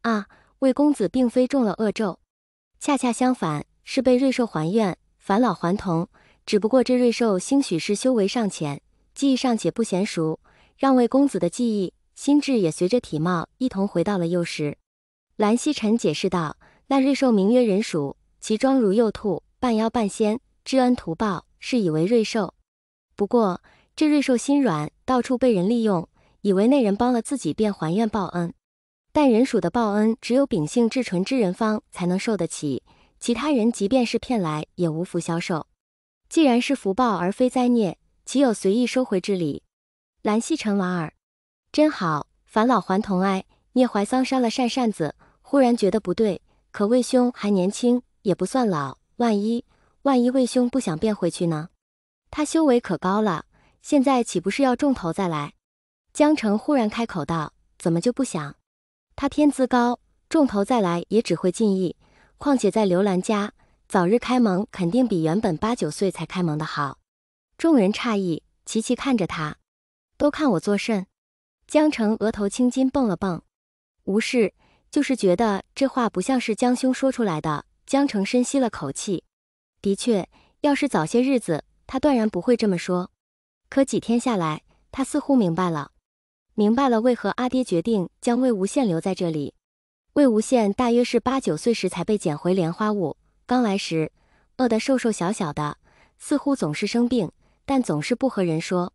啊，魏公子并非中了恶咒，恰恰相反，是被瑞兽还愿，返老还童。只不过这瑞兽兴许是修为尚浅，技艺尚且不娴熟，让魏公子的记忆、心智也随着体貌一同回到了幼时。蓝曦臣解释道：“那瑞兽名曰人鼠，其状如幼兔，半妖半仙，知恩图报，是以为瑞兽。不过这瑞兽心软，到处被人利用，以为那人帮了自己便还愿报恩。但人鼠的报恩，只有秉性至纯之人方才能受得起，其他人即便是骗来，也无福消受。既然是福报而非灾孽，岂有随意收回之理？”蓝曦臣莞尔，真好，返老还童哀。聂怀桑扇了扇扇子，忽然觉得不对，可魏兄还年轻，也不算老，万一魏兄不想变回去呢？他修为可高了，现在岂不是要重头再来？江澄忽然开口道：“怎么就不想？他天资高，重头再来也只会进意，况且在刘兰家，早日开蒙肯定比原本8、9岁才开蒙的好。”众人诧异，齐齐看着他，都看我作甚？江澄额头青筋蹦了蹦，无事，就是觉得这话不像是江兄说出来的。江澄深吸了口气，的确，要是早些日子，他断然不会这么说。可几天下来，他似乎明白了为何阿爹决定将魏无羡留在这里。魏无羡大约是8、9岁时才被捡回莲花坞，刚来时饿得瘦瘦小小的，似乎总是生病，但总是不和人说。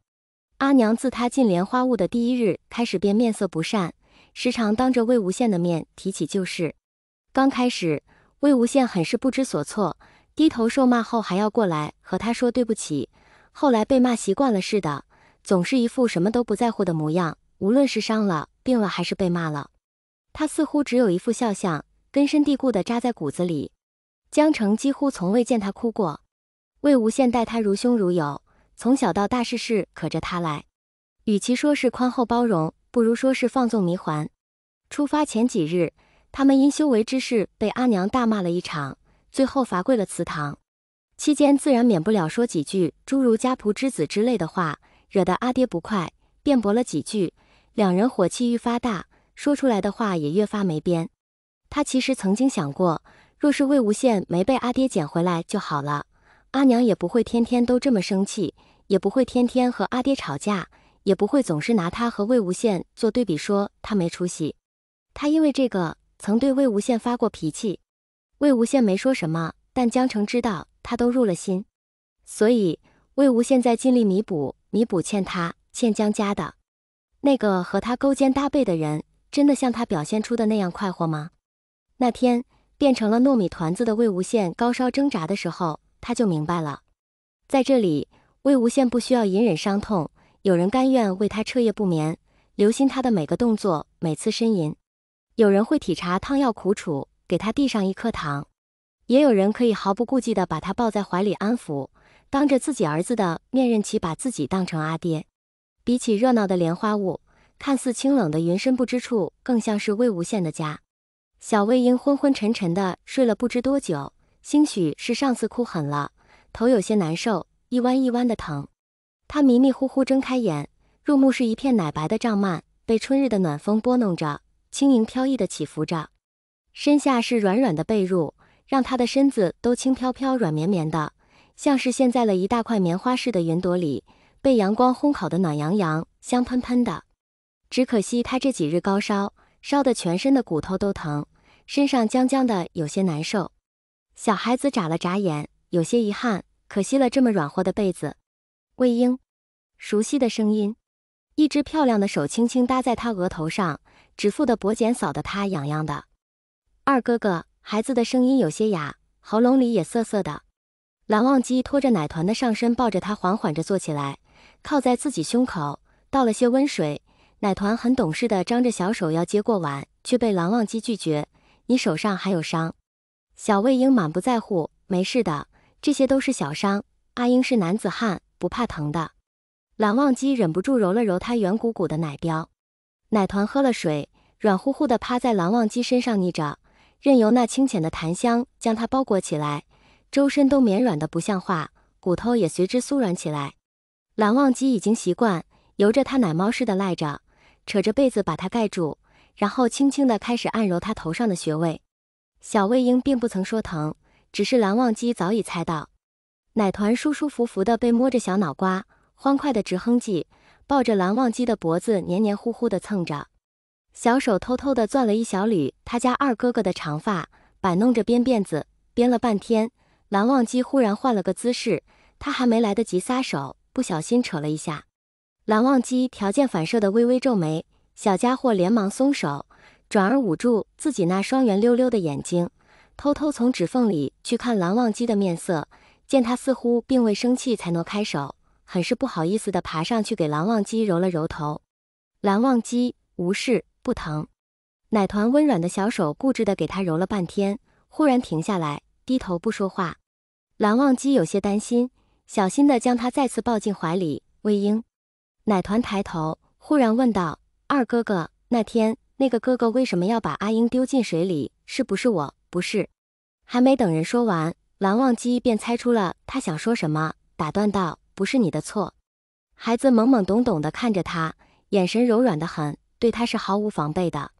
阿娘自他进莲花坞的第1日开始便面色不善，时常当着魏无羡的面提起旧事。刚开始，魏无羡很是不知所措，低头受骂后还要过来和他说对不起，后来被骂习惯了似的，总是一副什么都不在乎的模样，无论是伤了、病了还是被骂了，他似乎只有一副笑相，根深蒂固地扎在骨子里。江澄几乎从未见他哭过，魏无羡待他如兄如友，从小到大事事可着他来，与其说是宽厚包容，不如说是放纵迷环。出发前几日，他们因修为之事被阿娘大骂了一场，最后罚跪了祠堂。期间自然免不了说几句诸如家仆之子之类的话，惹得阿爹不快，辩驳了几句，两人火气愈发大，说出来的话也越发没边。他其实曾经想过，若是魏无羡没被阿爹捡回来就好了，阿娘也不会天天都这么生气，也不会天天和阿爹吵架，也不会总是拿他和魏无羡做对比说他没出息。他因为这个曾对魏无羡发过脾气，魏无羡没说什么，但江澄知道他都入了心，所以魏无羡在尽力弥补欠江家的。那个和他勾肩搭背的人，真的像他表现出的那样快活吗？那天变成了糯米团子的魏无羡高烧挣扎的时候，他就明白了，在这里魏无羡不需要隐忍伤痛，有人甘愿为他彻夜不眠，留心他的每个动作，每次呻吟。有人会体察汤药苦楚，给他递上一颗糖，也有人可以毫不顾忌地把他抱在怀里安抚，当着自己儿子的面任其把自己当成阿爹。比起热闹的莲花坞，看似清冷的云深不知处更像是魏无羡的家。小魏婴昏昏沉沉地睡了不知多久，兴许是上次哭狠了，头有些难受，一弯一弯的疼。他迷迷糊糊睁开眼，入目是一片奶白的帐幔，被春日的暖风拨弄着，轻盈飘逸地起伏着。身下是软软的被褥，让他的身子都轻飘飘软绵绵的，像是陷在了一大块棉花似的云朵里，被阳光烘烤得暖洋洋，香喷喷的。只可惜他这几日高烧，烧得全身的骨头都疼，身上僵僵的有些难受。小孩子眨了眨眼，有些遗憾，可惜了这么软和的被子。魏婴，熟悉的声音，一只漂亮的手轻轻搭在他额头上，指腹的脖茧扫得他痒痒的。二哥哥，孩子的声音有些哑，喉咙里也涩涩的。蓝忘机拖着奶团的上身抱着他缓缓着坐起来，靠在自己胸口，倒了些温水。奶团很懂事的张着小手要接过碗，却被蓝忘机拒绝。你手上还有伤。小魏婴满不在乎，没事的，这些都是小伤，阿英是男子汉，不怕疼的。蓝忘机忍不住揉了揉他圆鼓鼓的奶膘。奶团喝了水，软乎乎的趴在蓝忘机身上腻着，任由那清浅的檀香将它包裹起来，周身都绵软的不像话，骨头也随之酥软起来。蓝忘机已经习惯，由着他奶猫似的赖着，扯着被子把它盖住，然后轻轻地开始按揉他头上的穴位。小魏婴并不曾说疼，只是蓝忘机早已猜到。奶团舒舒服服地被摸着小脑瓜，欢快地直哼唧，抱着蓝忘机的脖子黏黏糊糊地蹭着，小手偷偷地攥了一小缕他家二哥哥的长发，摆弄着编辫子，编了半天。蓝忘机忽然换了个姿势，他还没来得及撒手，不小心扯了一下。蓝忘机条件反射地微微皱眉，小家伙连忙松手，转而捂住自己那双圆溜溜的眼睛，偷偷从指缝里去看蓝忘机的面色，见他似乎并未生气，才挪开手，很是不好意思地爬上去给蓝忘机揉了揉头。蓝忘机无事，不疼。奶团温软的小手固执地给他揉了半天，忽然停下来，低头不说话。蓝忘机有些担心，小心地将他再次抱进怀里。魏婴。奶团抬头，忽然问道：二哥哥，那天那个哥哥为什么要把阿英丢进水里？是不是我？不是。还没等人说完，蓝忘机便猜出了他想说什么，打断道：不是你的错。孩子懵懵懂懂地看着他，眼神柔软得很，对他是毫无防备的。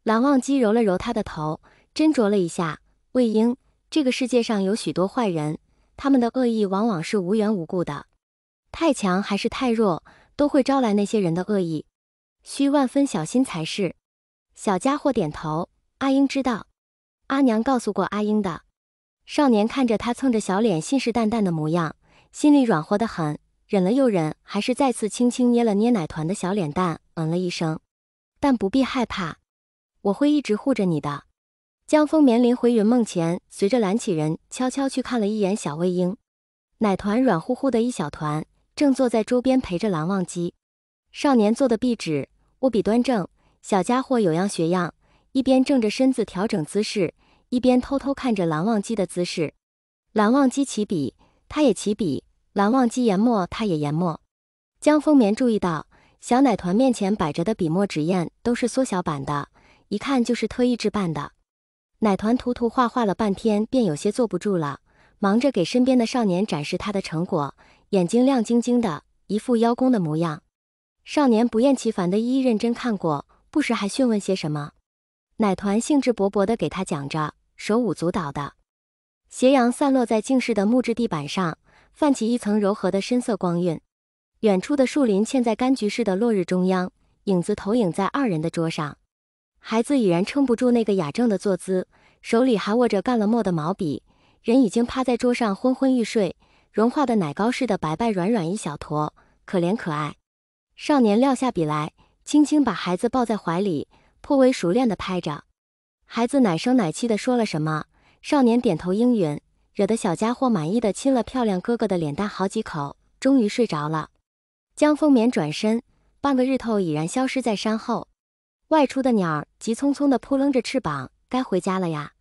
蓝忘机揉了揉他的头，斟酌了一下：魏婴，这个世界上有许多坏人，他们的恶意往往是无缘无故的，太强还是太弱，都会招来那些人的恶意，需万分小心才是。小家伙点头：阿英知道，阿娘告诉过阿英的。少年看着他蹭着小脸信誓旦旦的模样，心里软和得很，忍了又忍，还是再次轻轻捏了捏奶团的小脸蛋，了一声：但不必害怕，我会一直护着你的。江枫眠临回云梦前，随着蓝启人悄悄去看了一眼小魏婴。奶团软乎乎的一小团，正坐在桌边陪着蓝忘机。少年坐得笔直，握笔端正，小家伙有样学样，一边正着身子调整姿势，一边偷偷看着蓝忘机的姿势。蓝忘机起笔，他也起笔；蓝忘机研墨，他也研墨。江枫眠注意到，小奶团面前摆着的笔墨纸砚都是缩小版的，一看就是特意制办的。奶团涂涂画画了半天，便有些坐不住了，忙着给身边的少年展示他的成果，眼睛亮晶晶的，一副邀功的模样。少年不厌其烦地一一认真看过，不时还询问些什么。奶团兴致勃勃地给他讲着，手舞足蹈的。斜阳散落在静室的木质地板上，泛起一层柔和的深色光晕。远处的树林嵌在柑橘式的落日中央，影子投影在二人的桌上。孩子已然撑不住那个雅正的坐姿，手里还握着干了墨的毛笔，人已经趴在桌上昏昏欲睡，融化的奶糕似的白白软软一小坨，可怜可爱。少年撂下笔来，轻轻把孩子抱在怀里，颇为熟练地拍着。孩子奶声奶气地说了什么，少年点头应允，惹得小家伙满意地亲了漂亮哥哥的脸蛋好几口，终于睡着了。江枫眠转身，半个日头已然消失在山后。外出的鸟儿急匆匆地扑棱着翅膀，该回家了呀。